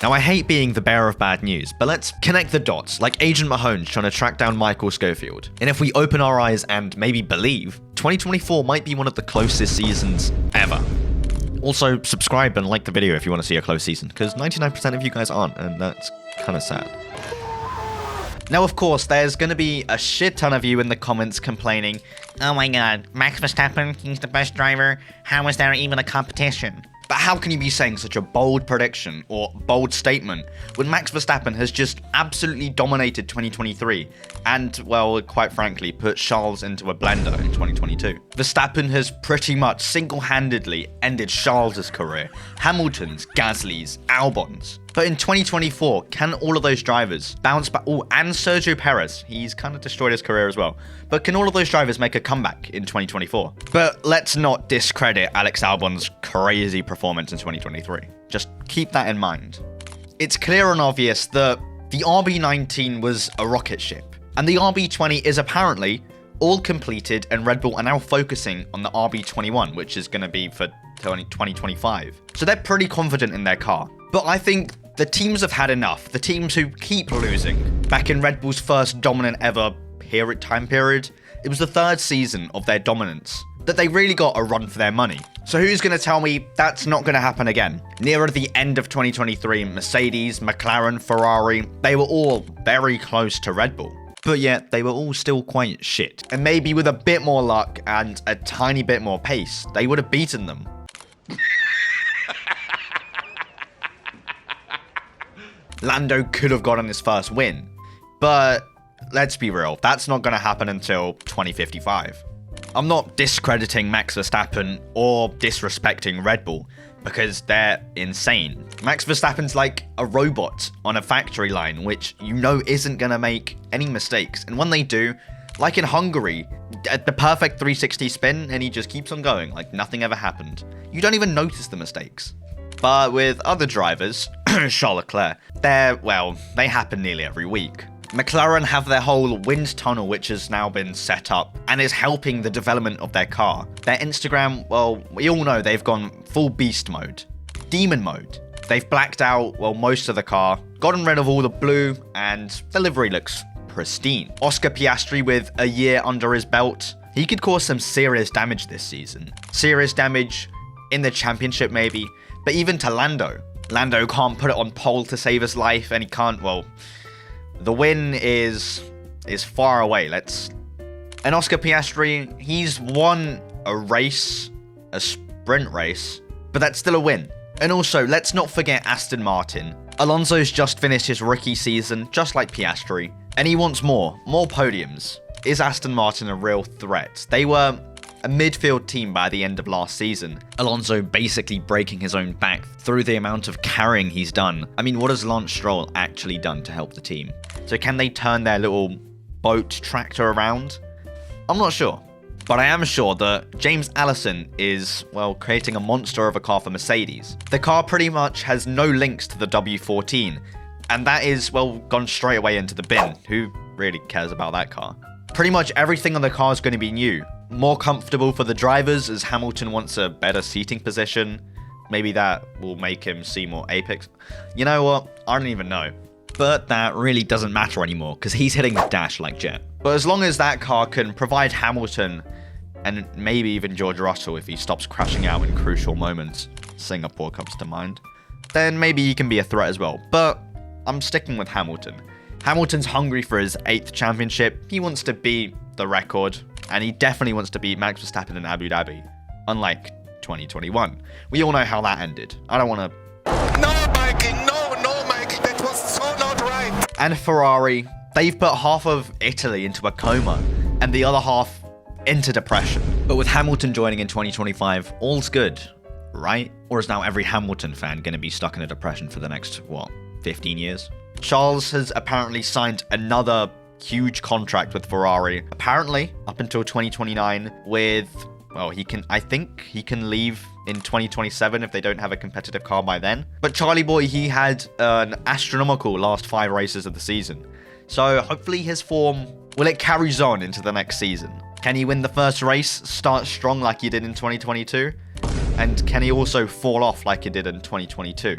Now, I hate being the bearer of bad news, but let's connect the dots, like Agent Mahone's trying to track down Michael Schofield. And if we open our eyes and maybe believe, 2024 might be one of the closest seasons ever. Also, subscribe and like the video if you want to see a close season, because 99% of you guys aren't, and that's kind of sad. Now, of course, there's going to be a shit ton of you in the comments complaining, "Oh my god, Max Verstappen, he's the best driver. How is there even a competition?" But how can you be saying such a bold prediction or bold statement when Max Verstappen has just absolutely dominated 2023 and, well, quite frankly, put Charles into a blender in 2022? Verstappen has pretty much single-handedly ended Charles' career, Hamilton's, Gasly's, Albon's. But in 2024, can all of those drivers bounce back? Oh, and Sergio Perez, he's kind of destroyed his career as well. But can all of those drivers make a comeback in 2024? But let's not discredit Alex Albon's crazy performance in 2023. Just keep that in mind. It's clear and obvious that the RB19 was a rocket ship, and the RB20 is apparently all completed, and Red Bull are now focusing on the RB21, which is going to be for 2025. So they're pretty confident in their car. But I think the teams have had enough. The teams who keep losing. Back in Red Bull's first dominant ever time period, it was the third season of their dominance that they really got a run for their money. So who's going to tell me that's not going to happen again? Nearer the end of 2023, Mercedes, McLaren, Ferrari, they were all very close to Red Bull. But yet, they were all still quite shit. And maybe with a bit more luck and a tiny bit more pace, they would have beaten them. Lando could have gotten his first win. But let's be real, that's not going to happen until 2055. I'm not discrediting Max Verstappen or disrespecting Red Bull, because they're insane. Max Verstappen's like a robot on a factory line, which you know isn't going to make any mistakes. And when they do, like in Hungary, at the perfect 360 spin, and he just keeps on going like nothing ever happened. You don't even notice the mistakes. But with other drivers, Charles Leclerc, they happen nearly every week. McLaren have their whole wind tunnel, which has now been set up and is helping the development of their car. Their Instagram, well, we all know they've gone full beast mode, demon mode. They've blacked out, well, most of the car, gotten rid of all the blue, and the livery looks pristine. Oscar Piastri, with a year under his belt, he could cause some serious damage this season. Serious damage in the championship maybe, but even to Lando. Lando can't put it on pole to save his life, and he can't, well, the win is far away. And Oscar Piastri, he's won a race, a sprint race, but that's still a win. And also, let's not forget Aston Martin. Alonso's just finished his rookie season, just like Piastri, and he wants more podiums. Is Aston Martin a real threat? They were a midfield team by the end of last season. Alonso basically breaking his own back through the amount of carrying he's done. I mean, what has Lance Stroll actually done to help the team? So can they turn their little boat tractor around? I'm not sure. But I am sure that James Allison is, well, creating a monster of a car for Mercedes. The car pretty much has no links to the W14. And that is, well, gone straight away into the bin. Who really cares about that car? Pretty much everything on the car is going to be new. More comfortable for the drivers, as Hamilton wants a better seating position. Maybe that will make him see more apex. You know what? I don't even know. But that really doesn't matter anymore, because he's hitting the dash like jet. But as long as that car can provide Hamilton, and maybe even George Russell if he stops crashing out in crucial moments, Singapore comes to mind, then maybe he can be a threat as well. But I'm sticking with Hamilton. Hamilton's hungry for his 8th championship. He wants to beat the record, and he definitely wants to beat Max Verstappen in Abu Dhabi, unlike 2021. We all know how that ended. I don't want to... No, Mikey, no, Mikey, that was so not right. And Ferrari, they've put half of Italy into a coma, and the other half into depression. But with Hamilton joining in 2025, all's good, right? Or is now every Hamilton fan going to be stuck in a depression for the next, 15 years? Charles has apparently signed another huge contract with Ferrari, apparently up until 2029 with, well, I think he can leave in 2027 if they don't have a competitive car by then. But Charlie Boy, he had an astronomical last 5 races of the season. So hopefully his form, well, it carries on into the next season. Can he win the first race, start strong like he did in 2022? And can he also fall off like he did in 2022?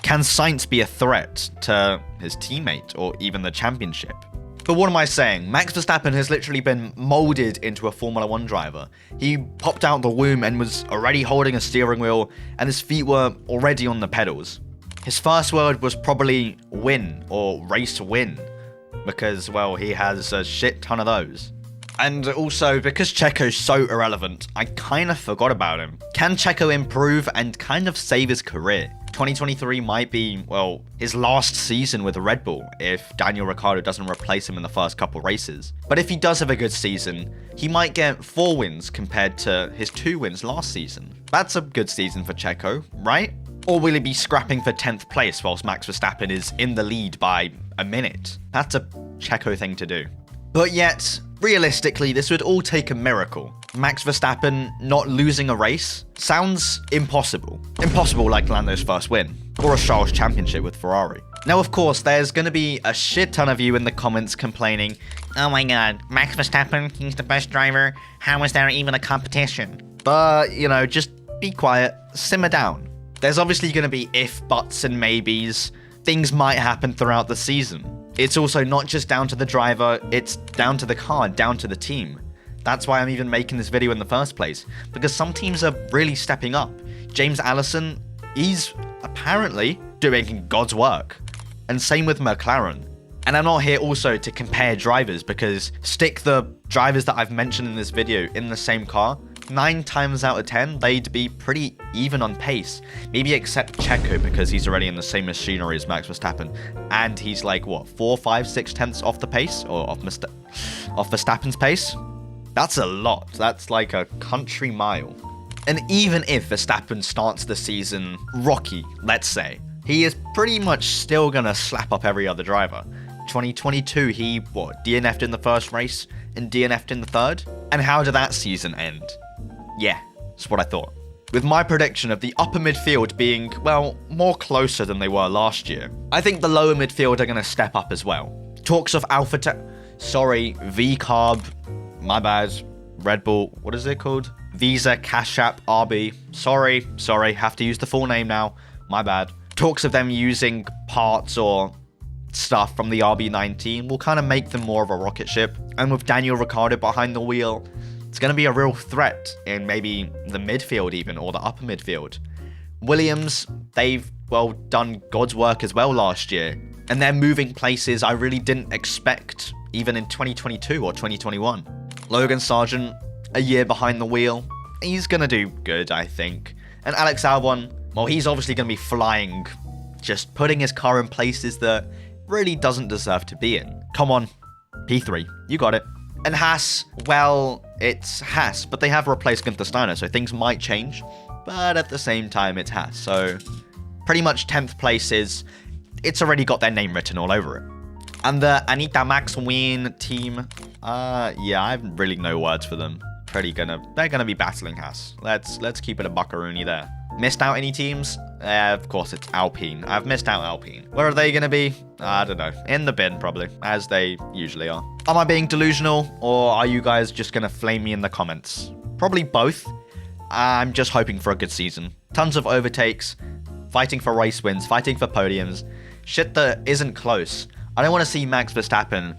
Can Sainz be a threat to his teammate or even the championship? But what am I saying? Max Verstappen has literally been molded into a Formula 1 driver. He popped out the womb and was already holding a steering wheel, and his feet were already on the pedals. His first word was probably win or race win, because, well, he has a shit ton of those. And also, because Checo's so irrelevant, I kind of forgot about him. Can Checo improve and kind of save his career? 2023 might be, well, his last season with Red Bull if Daniel Ricciardo doesn't replace him in the first couple races. But if he does have a good season, he might get 4 wins compared to his 2 wins last season. That's a good season for Checo, right? Or will he be scrapping for 10th place whilst Max Verstappen is in the lead by a minute? That's a Checo thing to do. But yet, realistically, this would all take a miracle. Max Verstappen not losing a race sounds impossible. Impossible like Lando's first win, or a Charles championship with Ferrari. Now, of course, there's going to be a shit ton of you in the comments complaining, oh my god, Max Verstappen, he's the best driver, how is there even a competition? But, you know, just be quiet, simmer down. There's obviously going to be if, buts, and maybes. Things might happen throughout the season. It's also not just down to the driver, it's down to the car, down to the team. That's why I'm even making this video in the first place, because some teams are really stepping up. James Allison, he's apparently doing God's work. And same with McLaren. And I'm not here also to compare drivers, because stick the drivers that I've mentioned in this video in the same car, 9 times out of 10, they'd be pretty even on pace. Maybe except Checo, because he's already in the same machinery as Max Verstappen. And he's like, what, 4, 5, 6 tenths off the pace? Or off Verstappen's pace? That's a lot. That's like a country mile. And even if Verstappen starts the season rocky, let's say, he is pretty much still gonna slap up every other driver. 2022, he, DNF'd in the first race and DNF'd in the third? And how did that season end? Yeah, that's what I thought. With my prediction of the upper midfield being, well, more closer than they were last year, I think the lower midfield are going to step up as well. Talks of V-Carb, my bad, Red Bull, what is it called? Visa, Cash App, RB. Sorry, have to use the full name now, my bad. Talks of them using parts or stuff from the RB19 will kind of make them more of a rocket ship. And with Daniel Ricciardo behind the wheel, it's going to be a real threat in maybe the midfield even, or the upper midfield. Williams, they've, well, done God's work as well last year. And they're moving places I really didn't expect, even in 2022 or 2021. Logan Sargent, a year behind the wheel. He's going to do good, I think. And Alex Albon, well, he's obviously going to be flying, just putting his car in places that really doesn't deserve to be in. Come on, P3, you got it. And Haas, well, it's Haas, but they have replaced Gunther Steiner, so things might change. But at the same time, it's Haas, so pretty much 10th place it's already got their name written all over it. And the Anita Max Wien team, yeah, I have really no words for them. They're gonna be battling Haas. Let's keep it a buckaroonie there. Missed out any teams? Of course, it's Alpine. I've missed out Alpine. Where are they going to be? I don't know. In the bin, probably, as they usually are. Am I being delusional, or are you guys just going to flame me in the comments? Probably both. I'm just hoping for a good season. Tons of overtakes, fighting for race wins, fighting for podiums. Shit that isn't close. I don't want to see Max Verstappen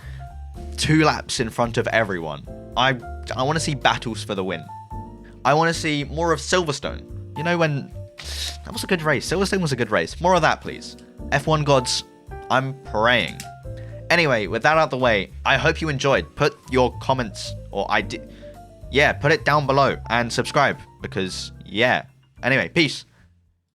2 laps in front of everyone. I want to see battles for the win. I want to see more of Silverstone. You know, when that was a good race. Silverstone was a good race. More of that, please. F1 gods, I'm praying. Anyway, with that out of the way, I hope you enjoyed. Put your comments or put it down below and subscribe because, yeah. Anyway, peace.